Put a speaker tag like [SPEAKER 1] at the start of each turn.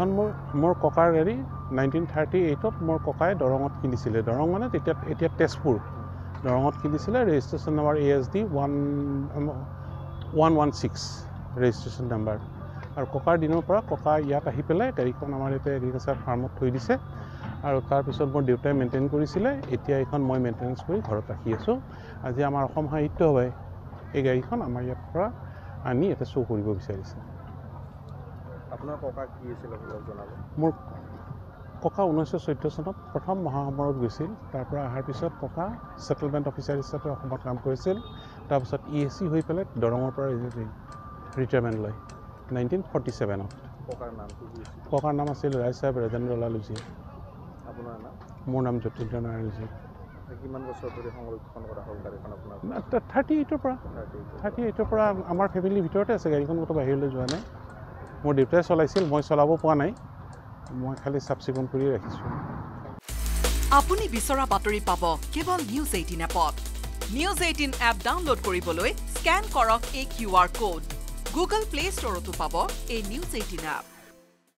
[SPEAKER 1] গাড়ীখন মোৰ ককাৰ গাড়ী 1938ত মোৰ ককাই দৰঙত কিনিছিলে দৰং মানে এতিয়া তেজপুৰ দৰঙত কিনিছিলে registration number ASD 116 registration number আৰু ককাৰ দিনৰ পৰা ককা ইয়াত আহি পেলাই গাড়ীখন আমাৰ ইয়াতে এগ্ৰিকালচাৰ ফাৰ্মত থৈ দিছে আৰু তাৰপিছত মোৰ দেউতাই মেইনটেইন কৰিছিলে এতিয়া এইখন মই মেইনটেনেঞ্চ কৰি ঘৰত ৰাখি আছোঁ আজি আমাৰ অসম সাহিত্য সভাই এই গাড়ীখন আমাৰ ইয়াৰ পৰা আনি ইয়াতে শ্ব' কৰিব বিচাৰিছে
[SPEAKER 2] আপোনাৰ ককা কি আছিল আপোনাক জনাব
[SPEAKER 1] মোৰ ককা 1914 চনত প্ৰথম মহাসমৰত গৈছিল তাৰ পৰা অহাৰ পিছত ককা সেটেলমেণ্ট অফিচাৰ হিচাপে অসমত কাম কৰিছিল তাৰপিছত ESC হৈ পেলাই দৰঙৰ পৰা ৰিটায়াৰমেণ্ট লয় 1947ত ককাৰ নাম আছিল ৰায় চাহেব ৰাজেন্দ্ৰ লাল উজী
[SPEAKER 2] আপোনাৰ নাম
[SPEAKER 1] মোৰ নাম জ্যোতিৰ্য নাৰায়ণ উজী
[SPEAKER 2] কিমান বছৰ ধৰি সংৰক্ষণ কৰা হ'ল গাড়ীখন আপোনাৰ
[SPEAKER 1] 38ৰ পৰা আমাৰ ফেমিলিৰ ভিতৰতে আছে গাড়ীখন ক'তো বাহিৰলৈ যোৱা নাই মোৰ দেউতাই চলাইছিল মই চলাব পৰা নাই মই খালি চাফ চিকুণ কৰি ৰাখিছোঁ
[SPEAKER 3] আপুনি বিচৰা বাতৰি পাব কেৱল নিউজ 18 এপত নিউজ 18 এপ ডাউনলোড কৰিবলৈ স্ক্যান কৰক এই QR কোড গুগল প্লে ষ্টৰতো পাব এই নিউজ 18 এপ